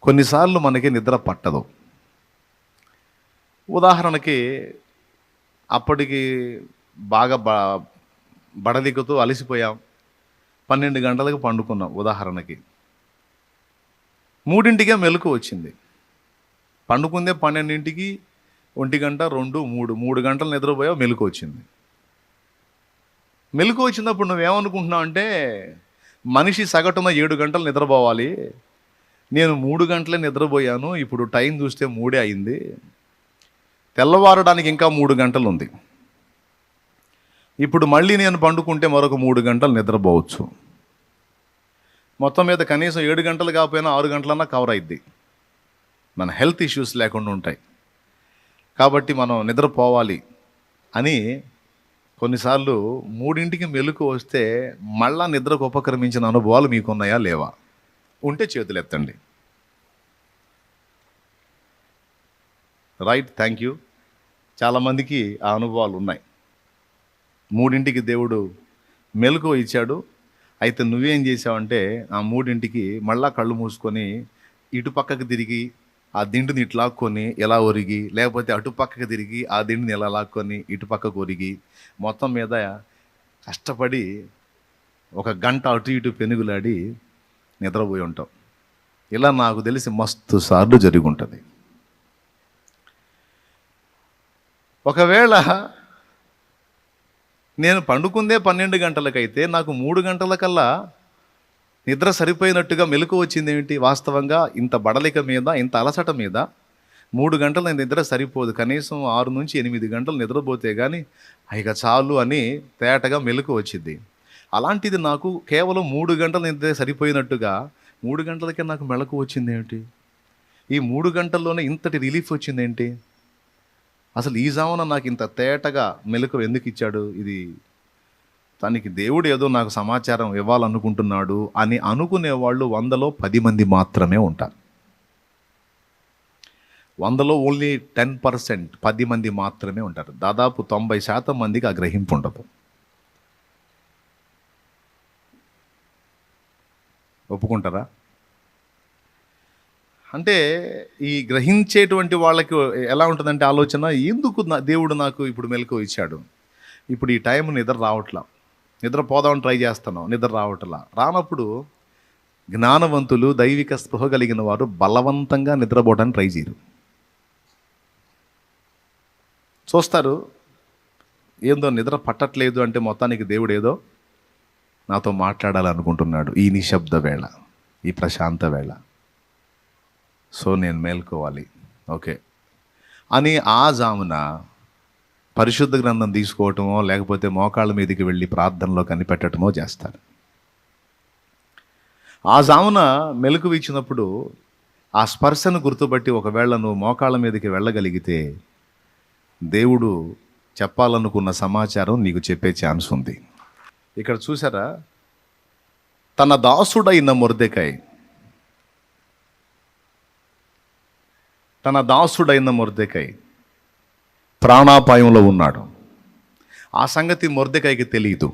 కొన్నిసార్లు మనకి నిద్ర పట్టదు. ఉదాహరణకి అప్పటికి బాగా బడలిగుతూ అలసిపోయాం. 12 గంటలకు పండుకున్నాం ఉదాహరణకి. 3కే మెలకువ వచ్చింది. పండుకుందే 12కి, 1 గంట, 2, 3 గంటలు నిద్రపోయావు, మెలకువ వచ్చింది. మెలకువ వచ్చినప్పుడు నువ్వేమనుకుంటున్నావు అంటే, మనిషి సగటున 7 గంటలు నిద్రపోవాలి, నేను 3 గంటలే నిద్రపోయాను, ఇప్పుడు టైం చూస్తే 3 అయింది, తెల్లవారడానికి ఇంకా 3 గంటలు ఉంది, ఇప్పుడు మళ్ళీ నేను పండుకుంటే మరొక 3 గంటలు నిద్రపోవచ్చు, మొత్తం మీద కనీసం 7 గంటలు కాకపోయినా 6 గంటలన్నా కవర్ అయింది, మన హెల్త్ ఇష్యూస్ లేకుండా ఉంటాయి. కాబట్టి మనం నిద్రపోవాలి అని కొన్నిసార్లు 3కి మెలుకు వస్తే మళ్ళా నిద్రకు ఉపక్రమించిన అనుభవాలు మీకున్నాయా లేవా? ఉంటే చేతులు ఎత్తండి. Right, thank you. చాలామందికి ఆ అనుభవాలు ఉన్నాయి. 3కి దేవుడు మెలకువ ఇచ్చాడు. అయితే నువ్వేం చేసావంటే ఆ 3కి మళ్ళా కళ్ళు మూసుకొని ఇటు పక్కకు తిరిగి ఆ దిండుని ఇటు లాక్కొని ఎలా ఒరిగి, లేకపోతే అటు పక్కకు తిరిగి ఆ దిండుని ఎలా లాక్కొని ఇటు పక్కకు ఒరిగి, మొత్తం మీద కష్టపడి 1 గంట అటు ఇటు పెనుగులాడి నిద్రపోయి ఉంటాం. ఇలా నాకు తెలిసి మస్తు సార్లు జరిగి ఉంటుంది. ఒకవేళ నేను పండుకుందే 12 గంటలకైతే నాకు 3 గంటలకల్లా నిద్ర సరిపోయినట్టుగా మెలకు వచ్చింది ఏమిటి? వాస్తవంగా ఇంత బడలిక మీద, ఇంత అలసట మీద 3 గంటల నిద్ర సరిపోదు. కనీసం 6 నుంచి 8 గంటలు నిద్రపోతే కానీ ఇక చాలు అని తేటగా మెలకు వచ్చింది. అలాంటిది నాకు కేవలం 3 గంటల నిద్ర సరిపోయినట్టుగా 3 గంటలకే నాకు మెలకు వచ్చింది ఏమిటి? ఈ 3 గంటల్లోనే ఇంతటి రిలీఫ్ వచ్చిందేంటి? అసలు ఈ జామున నాకు ఇంత తేటగా మెలకు ఎందుకు ఇచ్చాడు? ఇది తనకి దేవుడు ఏదో నాకు సమాచారం ఇవ్వాలనుకుంటున్నాడు అని అనుకునేవాళ్ళు 100లో 10 మంది మాత్రమే ఉంటారు. 100లో ఓన్లీ 10%, 10 మంది మాత్రమే ఉంటారు. దాదాపు 90% మందికి ఆ గ్రహింపు ఉండదు. ఒప్పుకుంటారా? అంటే ఈ గ్రహించేటువంటి వాళ్ళకి ఎలా ఉంటుందంటే ఆలోచన, ఎందుకు దేవుడు నాకు ఇప్పుడు మెలకువ ఇచ్చాడు, ఇప్పుడు ఈ టైం నిద్ర రావట్లా, నిద్ర పోదామని ట్రై చేస్తున్నాం, నిద్ర రావట్లా. రానప్పుడు జ్ఞానవంతులు, దైవిక స్పృహ కలిగిన వారు బలవంతంగా నిద్రపోవడానికి ట్రై చేయరు. చూస్తారు, ఏందో నిద్ర పట్టట్లేదు అంటే మొత్తానికి దేవుడు ఏదో నాతో మాట్లాడాలనుకుంటున్నాడు ఈ నిశ్శబ్ద వేళ, ఈ ప్రశాంత వేళ, సో నేను మేల్కోవాలి, ఓకే అని ఆ జామున పరిశుద్ధ గ్రంథం తీసుకోవటమో లేకపోతే మోకాళ్ళ మీదకి వెళ్ళి ప్రార్థనలో కనిపెట్టడమో చేస్తారు. ఆ జామున మెలకువ ఇచ్చినప్పుడు ఆ స్పర్శను గుర్తుపట్టి ఒకవేళ నువ్వు మోకాళ్ళ మీదకి వెళ్ళగలిగితే దేవుడు చెప్పాలనుకున్న సమాచారం నీకు చెప్పే ఛాన్స్ ఉంది. ఇక్కడ చూసారా, తన దాసుడైన మొర్దెకై, తన దాసుడైన మొర్దెకై ప్రాణాపాయంలో ఉన్నాడు. ఆ సంగతి మొర్దెకైకి తెలియదు.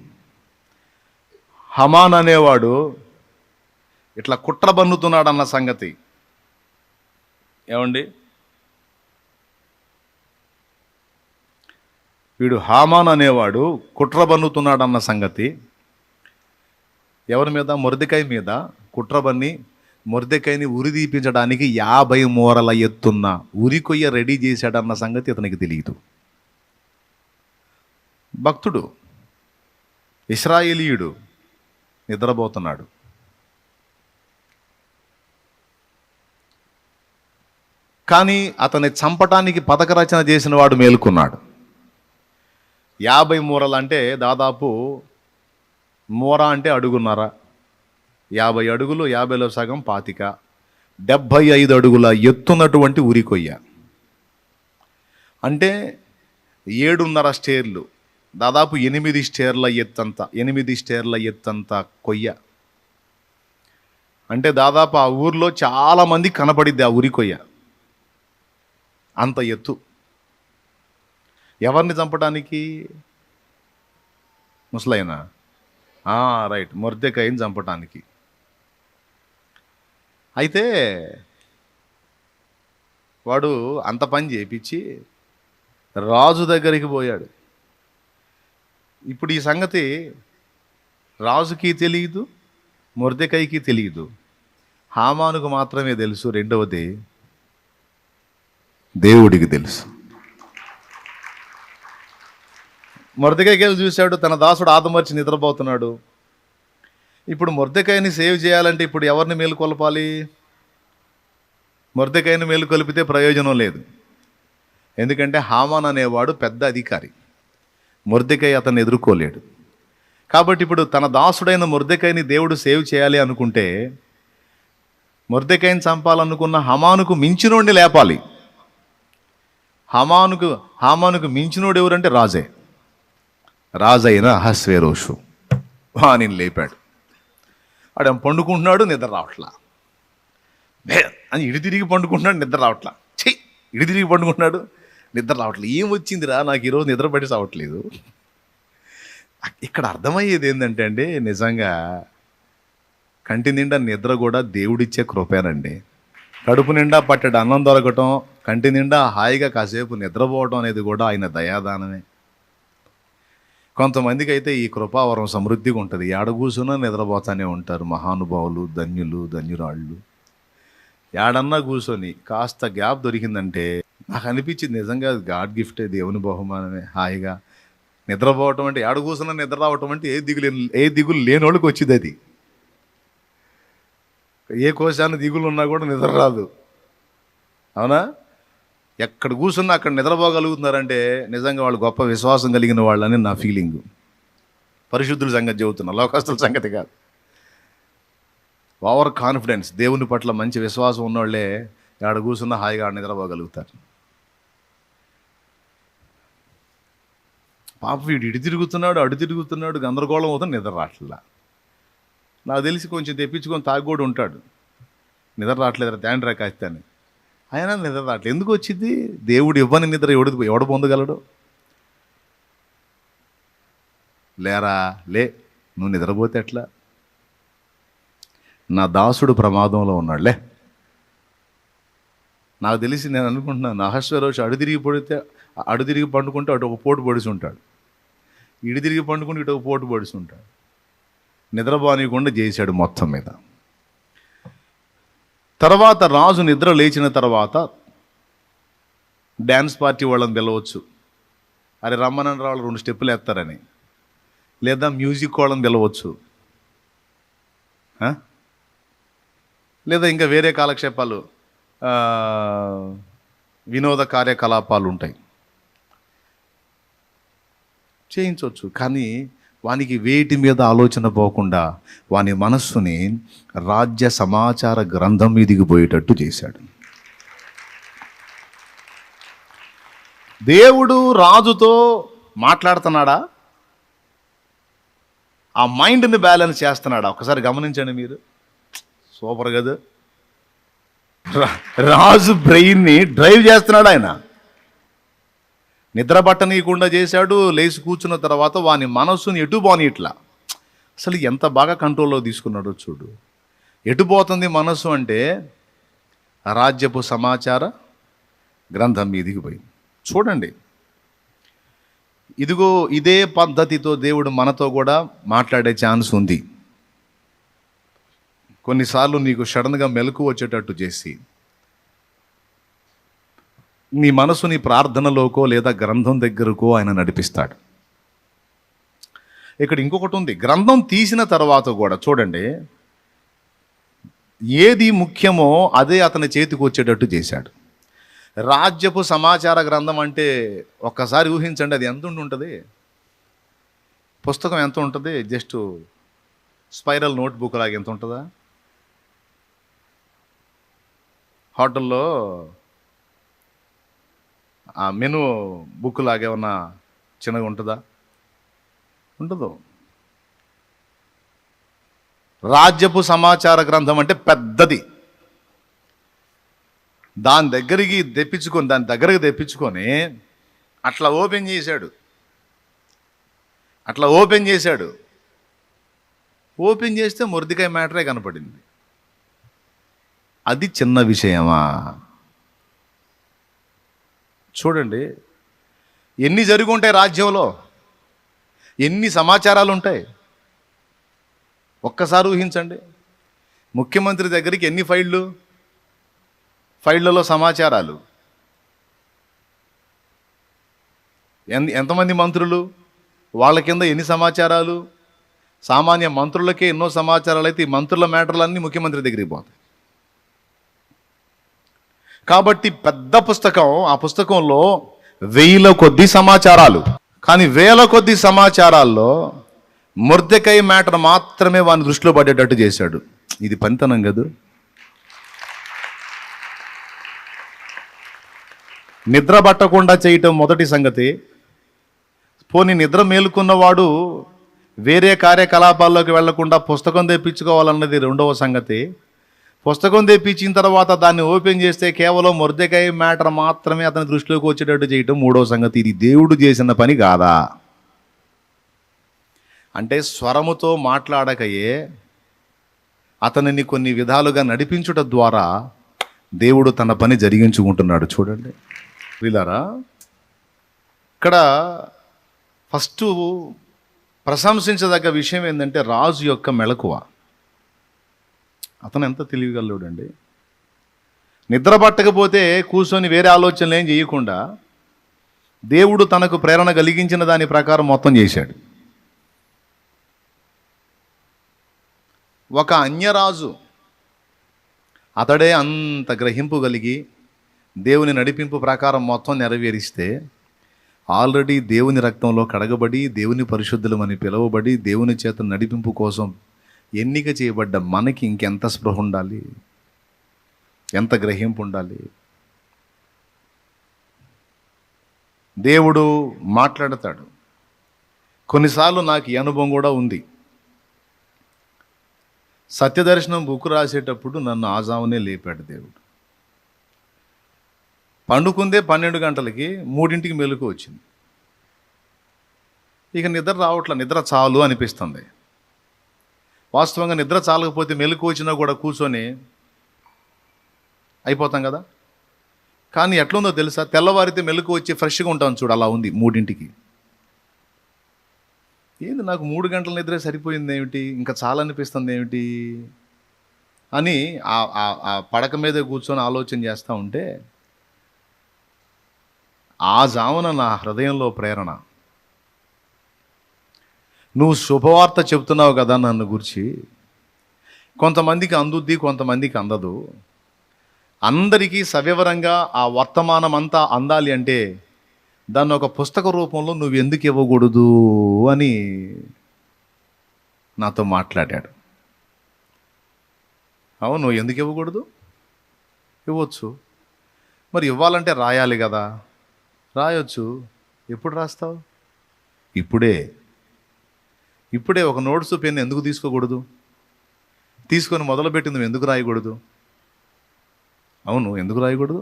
హమాన్ అనేవాడు ఇట్లా కుట్ర బన్నుతున్నాడు అన్న సంగతి, ఏమండి, వీడు హామాన్ అనేవాడు కుట్ర బన్నుతున్నాడన్న సంగతి ఎవరి మీద? మొర్దెకై మీద కుట్ర బన్ని మొర్దెకైని ఉరిదీపించడానికి 50 మూరల ఎత్తున్న ఉరికొయ్య రెడీ చేశాడన్న సంగతి అతనికి తెలియదు. భక్తుడు, ఇశ్రాయేలీయుడు నిద్రపోతున్నాడు. కానీ అతన్ని చంపటానికి పథక రచన చేసిన వాడు మేలుకున్నాడు. 50 మూరలు అంటే దాదాపు మూర అంటే అడుగున్నర, 50 అడుగులు, 50లో సగం 25, 75 అడుగుల ఎత్తున్నటువంటి ఉరికొయ్య అంటే 7.5 స్టేర్లు, దాదాపు 8 స్టేర్ల ఎత్తంత, 8 స్టేర్ల ఎత్తంత కొయ్య అంటే దాదాపు ఆ ఊర్లో చాలామంది కనపడిద్ది ఆ ఉరికొయ్య, అంత ఎత్తు. ఎవరిని చంపడానికి? ముసలైనా? రైట్, మొర్దెకైని చంపటానికి. అయితే వాడు అంత పని చేయించి రాజు దగ్గరికి పోయాడు. ఇప్పుడు ఈ సంగతి రాజుకి తెలియదు, మొర్దెకైకి తెలియదు, హామానుకు మాత్రమే తెలుసు. రెండవది దేవుడికి తెలుసు. మొర్దెకైకి వెళ్ళి చూశాడు, తన దాసుడు ఆదమర్చి నిద్రపోతున్నాడు. ఇప్పుడు మొర్దెకైని సేవ్ చేయాలంటే ఇప్పుడు ఎవరిని మేలుకొల్పాలి? మొర్దెకైని మేలుకొలిపితే ప్రయోజనం లేదు. ఎందుకంటే హామాన్ అనేవాడు పెద్ద అధికారి, మొర్దెకై అతన్ని ఎదుర్కోలేడు. కాబట్టి ఇప్పుడు తన దాసుడైన మొర్దెకైని దేవుడు సేవ్ చేయాలి అనుకుంటే మొర్దెకైని చంపాలనుకున్న హామానుకు మించినోడిని లేపాలి. హామానుకు మించినోడు ఎవరంటే రాజైన అహస్వేరోషు. వానిని లేపాడు. ఆడ పండుకుంటున్నాడు, నిద్ర రావట్లా. అని ఇడి తిరిగి పండుకుంటున్నాడు, నిద్ర రావట్లా. ఇడి తిరిగి పండుకుంటున్నాడు, నిద్ర రావట్లేదు. ఏం వచ్చిందిరా నాకు ఈరోజు నిద్ర పట్టి రావట్లేదు. ఇక్కడ అర్థమయ్యేది ఏంటంటే అండి, నిజంగా కంటి నిండా నిద్ర కూడా దేవుడిచ్చే కృపేనండి. కడుపు నిండా పట్టెడు అన్నం దొరకటం, కంటి నిండా హాయిగా కాసేపు నిద్రపోవటం అనేది కూడా ఆయన దయాదానమే. కొంతమందికి అయితే ఈ కృపావరం సమృద్ధిగా ఉంటుంది. ఏడ కూర్చున్నా నిద్రపోతానే ఉంటారు మహానుభావులు, ధన్యులు, ధన్యురాళ్ళు. ఏడన్నా కూర్చొని కాస్త గ్యాప్ దొరికిందంటే నాకు అనిపించింది నిజంగా గాడ్ గిఫ్టే, దేవుని బహుమానమే. హాయిగా నిద్రపోవటం అంటే, ఏడ కూర్చున్నా నిద్ర రావటం అంటే ఏ దిగులు లేని వాళ్ళకి వచ్చింది అది. ఏ కోశాన్ని దిగులు ఉన్నా కూడా నిద్ర రాదు, అవునా? ఎక్కడ కూర్చున్నా అక్కడ నిద్రపోగలుగుతున్నారంటే నిజంగా వాళ్ళు గొప్ప విశ్వాసం కలిగిన వాళ్ళని నా ఫీలింగు. పరిశుద్ధుల సంగతి చెబుతున్నా, లోకస్తుల సంగతి కాదు. ఓవర్ కాన్ఫిడెన్స్, దేవుని పట్ల మంచి విశ్వాసం ఉన్నవాళ్ళే ఆడ కూర్చున్న హాయిగా నిద్రపోగలుగుతారు. పాప వీడు ఇటు తిరుగుతున్నాడు, అడు తిరుగుతున్నాడు, గందరగోళం అవుతుంది, నిద్ర రావట్లా. నాకు తెలిసి కొంచెం తెప్పించుకొని తాగోడు ఉంటాడు, నిద్ర రావట్లేదు తండ్రి కాస్తాను, అయినా నిద్ర రావట్లేదు. ఎందుకు వచ్చింది? దేవుడు ఇవ్వని నిద్ర ఎవడు పొందగలడు? లేరా, నువ్వు నిద్రపోతే ఎట్లా? నా దాసుడు ప్రమాదంలో ఉన్నాడులే. నాకు తెలిసి నేను అనుకుంటున్నాను, అహస్వేరోషు అడు తిరిగి పండుకుంటే అటు ఒక పోటు పొడిచి ఉంటాడు, ఇటు తిరిగి పండుకుంటే ఇటు ఒక పోటు పొడిచి ఉంటాడు. నిద్రపోనీయకుండా చేశాడు మొత్తం మీద. తర్వాత రాజు నిద్ర లేచిన తర్వాత డ్యాన్స్ పార్టీ వాళ్ళని పిలవచ్చు, అరే రమ్మనని వాళ్ళు 2 స్టెప్పులు వేస్తారని, లేదా మ్యూజిక్ వాళ్ళని పిలవచ్చు, లేదా ఇంకా వేరే కాలక్షేపాలు, వినోద కార్యకలాపాలు ఉంటాయి, చేయించవచ్చు. కానీ వానికి వేటి మీద ఆలోచన పోకుండా వాని మనస్సుని రాజ్య సమాచార గ్రంథం మీదికి పోయేటట్టు చేశాడు. దేవుడు రాజుతో మాట్లాడుతున్నాడా? ఆ మైండ్ని బ్యాలెన్స్ చేస్తున్నాడా? ఒకసారి గమనించండి మీరు. సూపర్ కదా, రాజు బ్రెయిన్ని డ్రైవ్ చేస్తున్నాడు ఆయన. నిద్ర పట్టనీయకుండా చేశాడు. లేచి కూర్చున్న తర్వాత వాని మనస్సుని ఎటు పోని ఇట్లా, అసలు ఎంత బాగా కంట్రోల్లో తీసుకున్నాడో చూడు. ఎటు పోతుంది మనస్సు అంటే రాజ్యపు సమాచార గ్రంథం మీదికి పోయి. చూడండి, ఇదిగో ఇదే పద్ధతితో దేవుడు మనతో కూడా మాట్లాడే ఛాన్స్ ఉంది. కొన్నిసార్లు నీకు సడన్గా మెలకు వచ్చేటట్టు చేసి నీ మనసు నీ ప్రార్థనలోకో లేదా గ్రంథం దగ్గరకో ఆయన నడిపిస్తాడు. ఇక్కడ ఇంకొకటి ఉంది, గ్రంథం తీసిన తర్వాత కూడా చూడండి, ఏది ముఖ్యమో అదే అతని చేతికి వచ్చేటట్టు చేశాడు. రాజ్యపు సమాచార గ్రంథం అంటే ఒక్కసారి ఊహించండి, అది ఎంత ఉంటుంది? పుస్తకం ఎంత ఉంటుంది? జస్ట్ స్పైరల్ నోట్బుక్ లాగా ఎంత ఉంటుందా? హోటల్లో ఆ మెను బుక్ లాగేమన్నా చిన్నగా ఉంటుందా? ఉండదు. రాజ్యపు సమాచార గ్రంథం అంటే పెద్దది. దాని దగ్గరికి తెప్పించుకొని అట్లా ఓపెన్ చేశాడు. ఓపెన్ చేస్తే మొర్దెకై మ్యాటరే కనపడింది. అది చిన్న విషయమా? చూడండి, ఎన్ని జరిగి ఉంటాయి రాజ్యంలో, ఎన్ని సమాచారాలు ఉంటాయి. ఒక్కసారి ఊహించండి, ముఖ్యమంత్రి దగ్గరికి ఎన్ని ఫైళ్ళలో సమాచారాలు, ఎంతమంది మంత్రులు, వాళ్ళ కింద ఎన్ని సమాచారాలు. సామాన్య మంత్రులకే ఎన్నో సమాచారాలు అయితే ఈ మంత్రుల మ్యాటర్లన్నీ ముఖ్యమంత్రి దగ్గరికి పోతాయి. కాబట్టి పెద్ద పుస్తకం, ఆ పుస్తకంలో 1000 కొద్ది సమాచారాలు. కానీ 1000 కొద్ది సమాచారాల్లో మొర్దెకై మ్యాటర్ మాత్రమే వాని దృష్టిలో పడేటట్టు చేశాడు. ఇది పనితనం కాదు. నిద్ర పట్టకుండా చేయటం మొదటి సంగతి. పోనీ నిద్ర మేలుకున్నవాడు వేరే కార్యకలాపాల్లోకి వెళ్లకుండా పుస్తకం తెప్పించుకోవాలన్నది రెండవ సంగతి. పుస్తకం తెప్పించిన తర్వాత దాన్ని ఓపెన్ చేస్తే కేవలం మొర్దెకై మ్యాటర్ మాత్రమే అతని దృష్టిలోకి వచ్చేటట్టు చేయటం మూడవ సంగతి. ఇది దేవుడు చేసిన పని కాదా? అంటే స్వరముతో మాట్లాడకయే అతనిని కొన్ని విధాలుగా నడిపించుట ద్వారా దేవుడు తన పని జరిగించుకుంటున్నాడు. చూడండి వీళ్ళారా, ఇక్కడ ఫస్ట్ ప్రశంసించదగ్గ విషయం ఏంటంటే రాజు యొక్క మెలకువ. అతను ఎంత తెలివిగలడండి. నిద్ర పట్టకపోతే కూర్చొని వేరే ఆలోచనలు ఏం చేయకుండా దేవుడు తనకు ప్రేరణ కలిగించిన దాని ప్రకారం మొత్తం చేశాడు. ఒక అన్యరాజు అతడే అంత గ్రహింపు కలిగి దేవుని నడిపింపు ప్రకారం మొత్తం నెరవేరిస్తే, ఆల్రెడీ దేవుని రక్తంలో కడగబడి దేవుని పరిశుద్ధులమని పిలువబడి దేవుని చేత నడిపింపు కోసం ఎన్నిక చేయబడ్డ మనకి ఇంకెంత స్పృహ ఉండాలి, ఎంత గ్రహింపు ఉండాలి. దేవుడు మాట్లాడతాడు. కొన్నిసార్లు నాకు ఈ అనుభవం కూడా ఉంది. సత్యదర్శనం బుక్ రాసేటప్పుడు నన్ను ఆజామునే లేపాడు దేవుడు. పండుకుందే 12 గంటలకి 3ంటికి మెలకు వచ్చింది. ఇక నిద్ర రావట్ల, నిద్ర చాలు అనిపిస్తుంది. వాస్తవంగా నిద్ర చాలకపోతే మెలకు వచ్చినా కూడా కూర్చొని అయిపోతాం కదా. కానీ ఎట్లుందో తెలుసా, తెల్లవారితే మెలకు వచ్చి ఫ్రెష్గా ఉంటాం చూడు, అలా ఉంది 3ంటికి. ఏంది నాకు 3 గంటల నిద్రే సరిపోయింది ఏమిటి, ఇంకా చాలా అనిపిస్తుంది ఏమిటి అని ఆ పడక మీద కూర్చొని ఆలోచన చేస్తూ ఉంటే ఆ జామున నా హృదయంలో ప్రేరణ, నువ్వు శుభవార్త చెప్తున్నావు కదా నన్ను గురించి, కొంతమందికి అందుద్ది కొంతమందికి అందదు, అందరికీ సవివరంగా ఆ వర్తమానం అంతా అందాలి అంటే దాన్ని ఒక పుస్తక రూపంలో నువ్వు ఎందుకు ఇవ్వకూడదు అని నాతో మాట్లాడాడు. అవును, ఎందుకు ఇవ్వకూడదు? ఇవ్వచ్చు. మరి ఇవ్వాలంటే రాయాలి కదా. రాయొచ్చు. ఎప్పుడు రాస్తావు? ఇప్పుడే ఒక నోట్స్ పెన్ ఎందుకు తీసుకోకూడదు? తీసుకొని మొదలుపెట్టి నువ్వు ఎందుకు రాయకూడదు? అవును, ఎందుకు రాయకూడదు?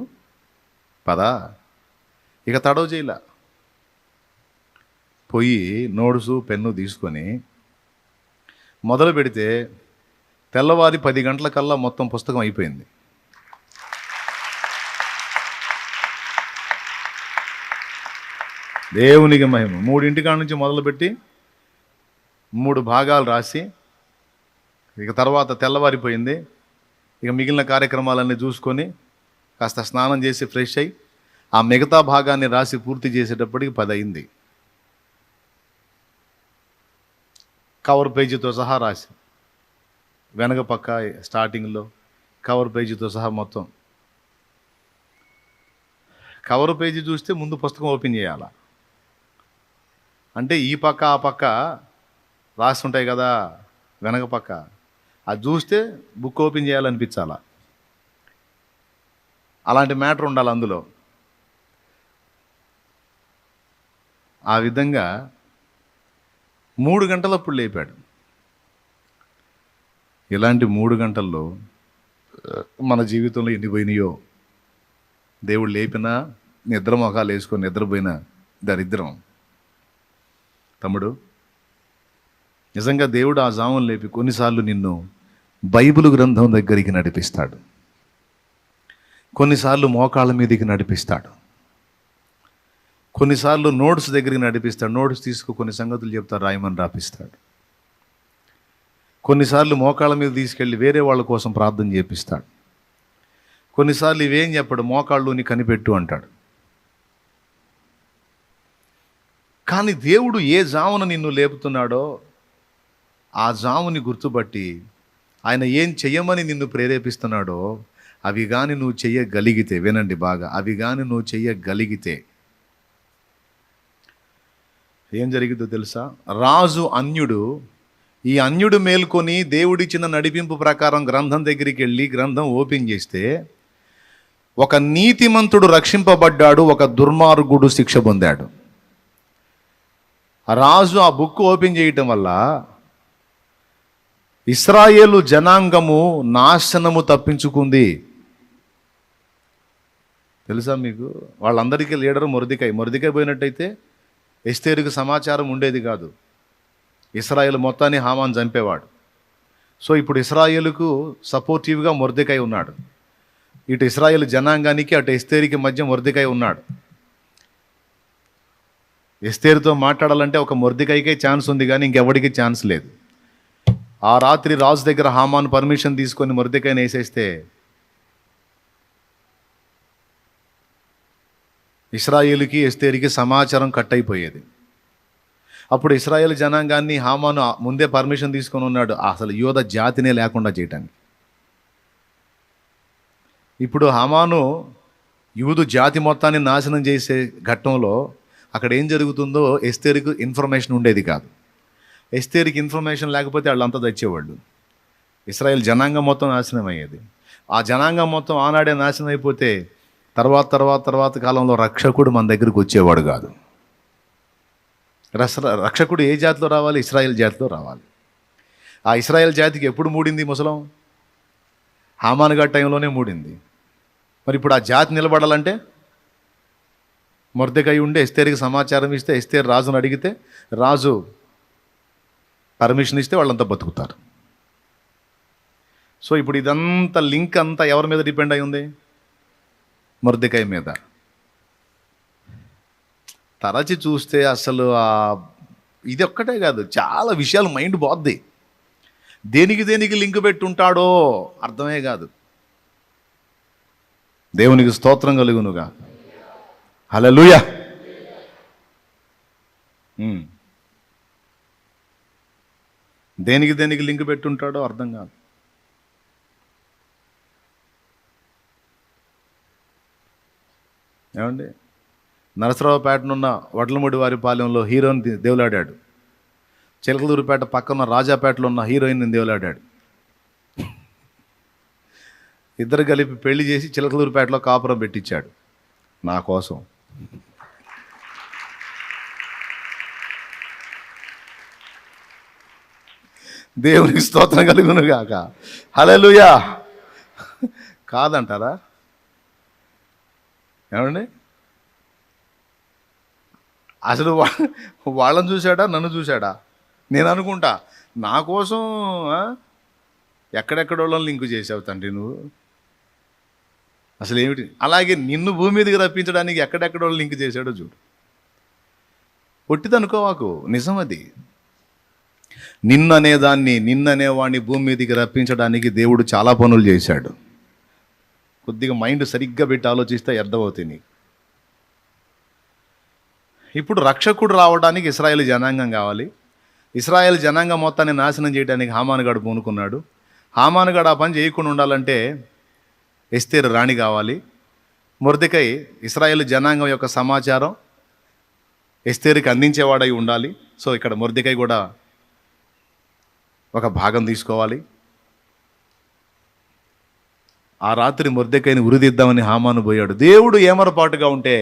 పదా, ఇక తడవ చేయలా, పోయి నోట్సు పెన్ను తీసుకొని మొదలు పెడితే తెల్లవారి 10 గంటలకల్లా మొత్తం పుస్తకం అయిపోయింది. దేవునికి మహిమ. 3ంటికాడ నుంచి మొదలుపెట్టి 3 భాగాలు రాసి ఇక తర్వాత తెల్లవారిపోయింది. ఇక మిగిలిన కార్యక్రమాలన్నీ చూసుకొని కాస్త స్నానం చేసి ఫ్రెష్ అయ్యి ఆ మిగతా భాగాన్ని రాసి పూర్తి చేసేటప్పటికి 10 అయింది. కవర్ పేజీతో సహా రాసి, వెనక పక్క స్టార్టింగ్లో కవర్ పేజీతో సహా మొత్తం. కవర్ పేజీ చూస్తే ముందు పుస్తకం ఓపెన్ చేయాలా, అంటే ఈ పక్క ఆ పక్క రాసి ఉంటాయి కదా వెనక పక్క, అది చూస్తే బుక్ ఓపెన్ చేయాలనిపించాలా. అలాంటి మ్యాటర్ ఉండాలి అందులో. ఆ విధంగా 3 గంటలప్పుడు లేపాడు. ఇలాంటి 3 గంటల్లో మన జీవితంలో ఎన్ని పోయినాయో. దేవుడు లేపినా నిద్ర మొఖాలు వేసుకొని నిద్రపోయిన దరిద్రం. తమ్ముడు, నిజంగా దేవుడు ఆ జామును లేపి కొన్నిసార్లు నిన్ను బైబిల్ గ్రంథం దగ్గరికి నడిపిస్తాడు, కొన్నిసార్లు మోకాళ్ళ మీదకి నడిపిస్తాడు. కొన్నిసార్లు నోట్స్ దగ్గరికి నడిపిస్తాడు, నోట్స్ తీసుకు కొన్ని సంగతులు చెప్తాడు, రాయమని రాపిస్తాడు. కొన్నిసార్లు మోకాళ్ళ మీద తీసుకెళ్ళి వేరే వాళ్ళ కోసం ప్రార్థన చేపిస్తాడు. కొన్నిసార్లు ఇవేం చెప్పాడు, మోకాళ్ళుని కనిపెట్టు అంటాడు. కానీ దేవుడు ఏ జామున నిన్ను లేపుతున్నాడో ఆ జాముని గుర్తుపట్టి ఆయన ఏం చెయ్యమని నిన్ను ప్రేరేపిస్తున్నాడో అవి కానీ నువ్వు చెయ్యగలిగితే, వినండి బాగా, అవి కానీ నువ్వు చెయ్యగలిగితే ఏం జరిగిందో తెలుసా? రాజు అన్యుడు, ఈ అన్యుడు మేల్కొని దేవుడిచ్చిన నడిపింపు ప్రకారం గ్రంథం దగ్గరికి వెళ్ళి గ్రంథం ఓపెన్ చేస్తే ఒక నీతిమంతుడు రక్షింపబడ్డాడు, ఒక దుర్మార్గుడు శిక్ష పొందాడు. రాజు ఆ బుక్ ఓపెన్ చేయటం వల్ల ఇశ్రాయేలు జనాంగము నాశనము తప్పించుకుంది. తెలుసా మీకు? వాళ్ళందరికీ లీడరు మొర్దెకై పోయినట్టయితే ఎస్తేరుకు సమాచారం ఉండేది కాదు. ఇశ్రాయేలు మొత్తాన్ని హామాను చంపేవాడు. సో ఇప్పుడు ఇశ్రాయేలుకు సపోర్టివ్గా మొర్దెకై ఉన్నాడు. ఇటు ఇశ్రాయేలు జనాంగానికి అటు ఎస్తేరుకి మధ్య మొర్దెకై ఉన్నాడు. ఎస్తేరుతో మాట్లాడాలంటే ఒక మొర్దెకైకే ఛాన్స్ ఉంది, కానీ ఇంకెవడికి ఛాన్స్ లేదు. ఆ రాత్రి రాజు దగ్గర హామాను పర్మిషన్ తీసుకొని మొర్దెకైని వేసేస్తే ఇశ్రాయేలుకి ఎస్తేరుకి సమాచారం కట్ అయిపోయేది. అప్పుడు ఇశ్రాయేల్ జనాంగాన్ని హామాను ముందే పర్మిషన్ తీసుకొని ఉన్నాడు అసలు యోధ జాతినే లేకుండా చేయటానికి. ఇప్పుడు హామాను యూదు జాతి మొత్తాన్ని నాశనం చేసే ఘట్టంలో అక్కడ ఏం జరుగుతుందో ఎస్తేరుకు ఇన్ఫర్మేషన్ ఉండేది కాదు. ఎస్తేరుకి ఇన్ఫర్మేషన్ లేకపోతే వాళ్ళంతా తెచ్చేవాళ్ళు. ఇశ్రాయేల్ జనాంగం మొత్తం నాశనం అయ్యేది. ఆ జనాంగం మొత్తం ఆనాడే నాశనం అయిపోతే తర్వాత కాలంలో రక్షకుడు మన దగ్గరికి వచ్చేవాడు కాదు. రక్షకుడు ఏ జాతిలో రావాలి? ఇశ్రాయేల్ జాతిలో రావాలి. ఆ ఇశ్రాయేల్ జాతికి ఎప్పుడు మూడింది ముసలం? హామాను గారి టైంలోనే మూడింది. మరి ఇప్పుడు ఆ జాతి నిలబడాలంటే మొర్దెకై ఉండి ఎస్తేరుకి సమాచారం ఇస్తే, ఎస్తేరు రాజును అడిగితే రాజు పర్మిషన్ ఇస్తే వాళ్ళంతా బతుకుతారు. సో ఇప్పుడు ఇదంతా లింక్ అంతా ఎవరి మీద డిపెండ్ అయి ఉంది? మొర్దెకై మీద. తరచి చూస్తే అసలు ఇది ఒక్కటే కాదు, చాలా విషయాలు మైండ్ పోద్ది. దేనికి లింక్ పెట్టుంటాడో అర్థమే కాదు. దేవునికి స్తోత్రం కలుగునుగా. హల్లెలూయా. దేనికి లింక్ పెట్టుంటాడో అర్థం కాదు. ఏమండి, నరసరావుపేటనున్న వడ్లమూడి వారి పాలెంలో హీరోయిన్ దేవులాడాడు. చిలకలూరుపేట పక్కన రాజాపేటలో ఉన్న హీరోయిన్ దేవులాడాడు. ఇద్దరు కలిపి పెళ్లి చేసి చిలకలూరుపేటలో కాపురం పెట్టించాడు నా కోసం. దేవునికి స్తోత్రం కలుగును గాక. హల్లెలూయా. కాదంటారా? ఏమండి, అసలు వాళ్ళని చూశాడా, నన్ను చూశాడా? నేను అనుకుంటా నా కోసం ఎక్కడెక్కడోళ్ళని లింకు చేసావు తండ్రి నువ్వు. అసలు ఏమిటి? అలాగే నిన్ను భూమి మీదకి రప్పించడానికి ఎక్కడెక్కడోళ్ళు లింక్ చేశాడో చూడు. పొట్టిదనుకోవాకు, నిజం అది. నిన్ననేవాడిని భూమి మీదకి రప్పించడానికి దేవుడు చాలా పనులు చేశాడు. కొద్దిగా మైండ్ సరిగ్గా పెట్టి ఆలోచిస్తే అర్థమవుతుంది నీకు. ఇప్పుడు రక్షకుడు రావడానికి ఇశ్రాయేల్ జనాంగం కావాలి. ఇశ్రాయేల్ జనాంగం మొత్తాన్ని నాశనం చేయడానికి హామానుగాడు పూనుకున్నాడు. హామానుగాడు ఆ పని చేయకుండా ఉండాలంటే ఎస్తేరు రాణి కావాలి. మొర్దెకై ఇశ్రాయేల్ జనాంగం యొక్క సమాచారం ఎస్తేరుకి అందించేవాడై ఉండాలి. సో ఇక్కడ మొర్దెకై కూడా ఒక భాగం తీసుకోవాలి. ఆ రాత్రి మొర్దెకైని ఉరిదిద్దామని హామాను పోయాడు. దేవుడు ఏమరపాటుగా ఉంటే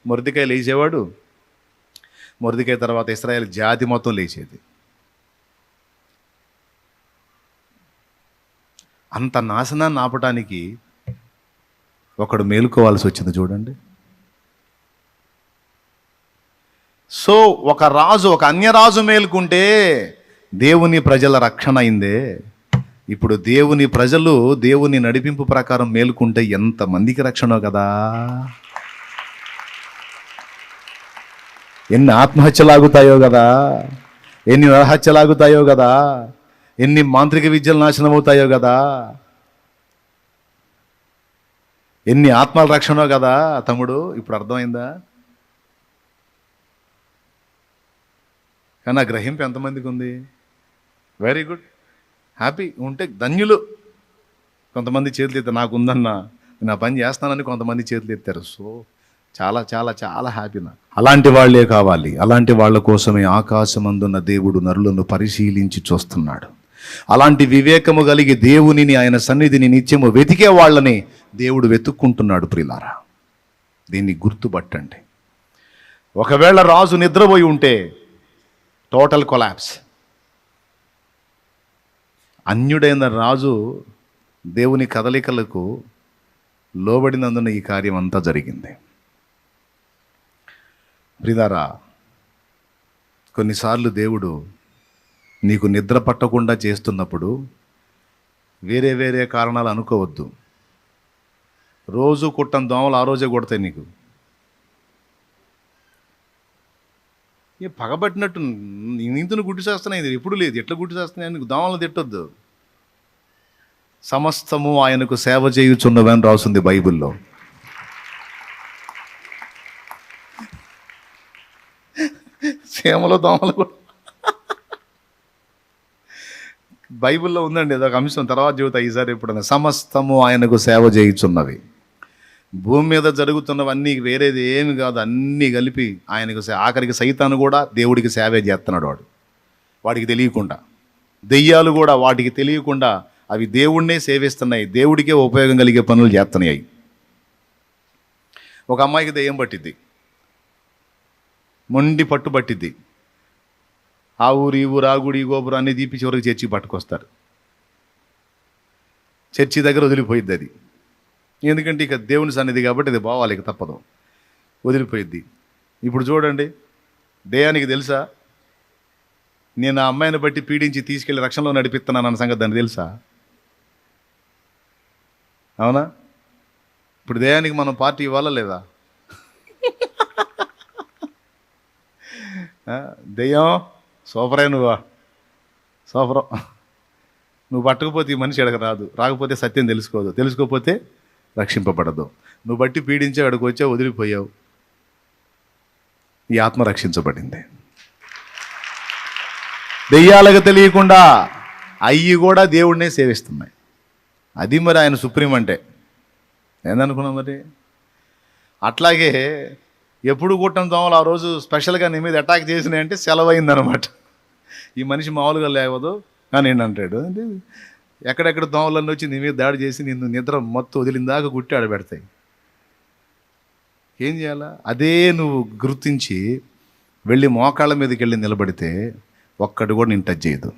మొర్దెకై లేచేవాడు. మొర్దెకై తర్వాత ఇశ్రాయేల్ జాతి మొత్తం లేచేది. అంత నాశనాన్ని ఆపటానికి ఒకడు మేలుకోవాల్సి వచ్చింది చూడండి. సో ఒక అన్యరాజు మేలుకుంటే దేవుని ప్రజల రక్షణ అయిందే. ఇప్పుడు దేవుని ప్రజలు దేవుని నడిపింపు ప్రకారం మేలుకుంటే ఎంతమందికి రక్షణో కదా. ఎన్ని ఆత్మహత్యలాగుతాయో కదా, ఎన్ని నరహత్యలాగుతాయో కదా, ఎన్ని మాంత్రిక విద్యలు నాశనం అవుతాయో కదా, ఎన్ని ఆత్మల రక్షణో కదా తమ్ముడు. ఇప్పుడు అర్థమైందా? కానీ ఆ గ్రహింపు ఎంతమందికి ఉంది? వెరీ గుడ్, హ్యాపీ ఉంటే ధన్యులు. కొంతమంది చేతులు ఎత్తారు, నాకు ఉందన్నా, నేను ఆ పని చేస్తానని కొంతమంది చేతులు ఎత్తారు. సో చాలా చాలా చాలా హ్యాపీ. అలాంటి వాళ్ళే కావాలి. అలాంటి వాళ్ళ కోసమే ఆకాశమందున్న దేవుడు నరులను పరిశీలించి చూస్తున్నాడు. అలాంటి వివేకము కలిగి దేవునిని, ఆయన సన్నిధిని నిత్యము వెతికే వాళ్ళని దేవుడు వెతుక్కుంటున్నాడు. ప్రియులారా, దీన్ని గుర్తుపట్టండి. ఒకవేళ రాజు నిద్రపోయి ఉంటే టోటల్ కొలాప్స్. అన్యుడైన రాజు దేవుని కదలికలకు లోబడినందున ఈ కార్యం అంతా జరిగింది. ప్రియులారా, కొన్నిసార్లు దేవుడు నీకు నిద్ర పట్టకుండా చేస్తున్నప్పుడు వేరే వేరే కారణాలు అనుకోవద్దు. రోజు కుట్టని దోమలు ఆ రోజే కొడతాయి నీకు. పగబట్టినట్టు నీతును గుడ్డు చేస్తున్నాయి, ఎప్పుడు లేదు, ఎట్లా గుడ్డు చేస్తున్నాయి నీకు దోమలను తిట్టొద్దు. సమస్తము ఆయనకు సేవ చేయుచున్నవని రాస్తుంది బైబిల్లో. సేమలో దోమలు కూడా బైబిల్లో ఉందండి, అదొక అంశం. తర్వాత చెబుతా ఈసారి ఎప్పుడన్నా. సమస్తము ఆయనకు సేవ చేయుచున్నవి. భూమి మీద జరుగుతున్నవన్నీ వేరేది ఏమి కాదు, అన్నీ కలిపి ఆయనకు ఆఖరికి సైతాను కూడా దేవుడికి సేవే చేస్తున్నాడు. వాడికి తెలియకుండా. దెయ్యాలు కూడా వాటికి తెలియకుండా అవి దేవుణ్ణే సేవిస్తున్నాయి, దేవుడికే ఉపయోగం కలిగే పనులు చేస్తున్నాయి. ఒక అమ్మాయికి దెయ్యం పట్టిద్ది, మొండి పట్టు పట్టిద్ది. ఆ ఊరు ఈ ఊరు, ఆ గుడి ఈ గోపురం అన్నీ తీపి చివరికి చర్చికి పట్టుకొస్తారు. చర్చి దగ్గర వదిలిపోయిద్ది అది. ఎందుకంటే ఇక దేవుని సన్నిధి కాబట్టి అది పోవాలి, ఇక తప్పదు, వదిలిపోయిద్ది. ఇప్పుడు చూడండి, దెయ్యానికి తెలుసా నేను ఆ అమ్మాయిని బట్టి పీడించి తీసుకెళ్ళి రక్షణలో నడిపిస్తున్నాను అన్న సంగతి దాన్ని తెలుసా? అవునా? ఇప్పుడు దెయ్యానికి మనం పార్టీ ఇవ్వాలా లేదా? దెయ్యం సూపరే, నువ్వా సూపరం. నువ్వు పట్టకపోతే ఈ మనిషి ఎడక రాదు, రాకపోతే సత్యం తెలుసుకోదు, తెలుసుకోకపోతే రక్షింపబడదు. నువ్వు బట్టి పీడించే అక్కడికి వచ్చావు, వదిలిపోయావు, ఈ ఆత్మ రక్షించబడింది. దెయ్యాలకు తెలియకుండా అయ్యి కూడా దేవుడినే సేవిస్తున్నాయి. అది మరి ఆయన సుప్రీం అంటే ఏందనుకున్నావు మరి? అట్లాగే ఎప్పుడు కుట్టం దోమలు ఆ రోజు స్పెషల్గా నీ మీద అటాక్ చేసినాయంటే సెలవు అయిందనమాట. ఈ మనిషి మామూలుగా లేవదు కానీ ఏంటంటాడు, అంటే ఎక్కడెక్కడ దోమలన్నీ వచ్చి నీ మీద దాడి చేసి నిన్ను నిద్ర మొత్తం వదిలిందాకా గుట్టి ఆడబెడతాయి. ఏం చేయాలా? అదే నువ్వు గుర్తించి వెళ్ళి మోకాళ్ళ మీదకి వెళ్ళి నిలబడితే ఒక్కడు కూడా నేను టచ్ చేయదు.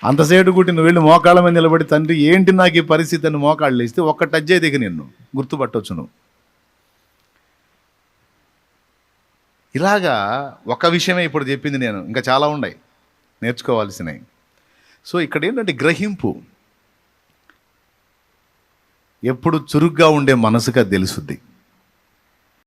అంతసేటు గుట్టి నువ్వు వెళ్ళి మోకాళ్ళ మీద నిలబడి, తండ్రి ఏంటి నాకు ఈ పరిస్థితి అని మోకాళ్ళు ఇస్తే ఒక్క టచ్ అయితే నిన్ను గుర్తుపట్టవచ్చు నువ్వు. ఇలాగా ఒక విషయమే ఇప్పుడు చెప్పింది నేను, ఇంకా చాలా ఉన్నాయి నేర్చుకోవాల్సినవి. సో ఇక్కడ ఏంటంటే గ్రహింపు ఎప్పుడు చురుగ్గా ఉండే మనసుగా తెలుసుద్ది.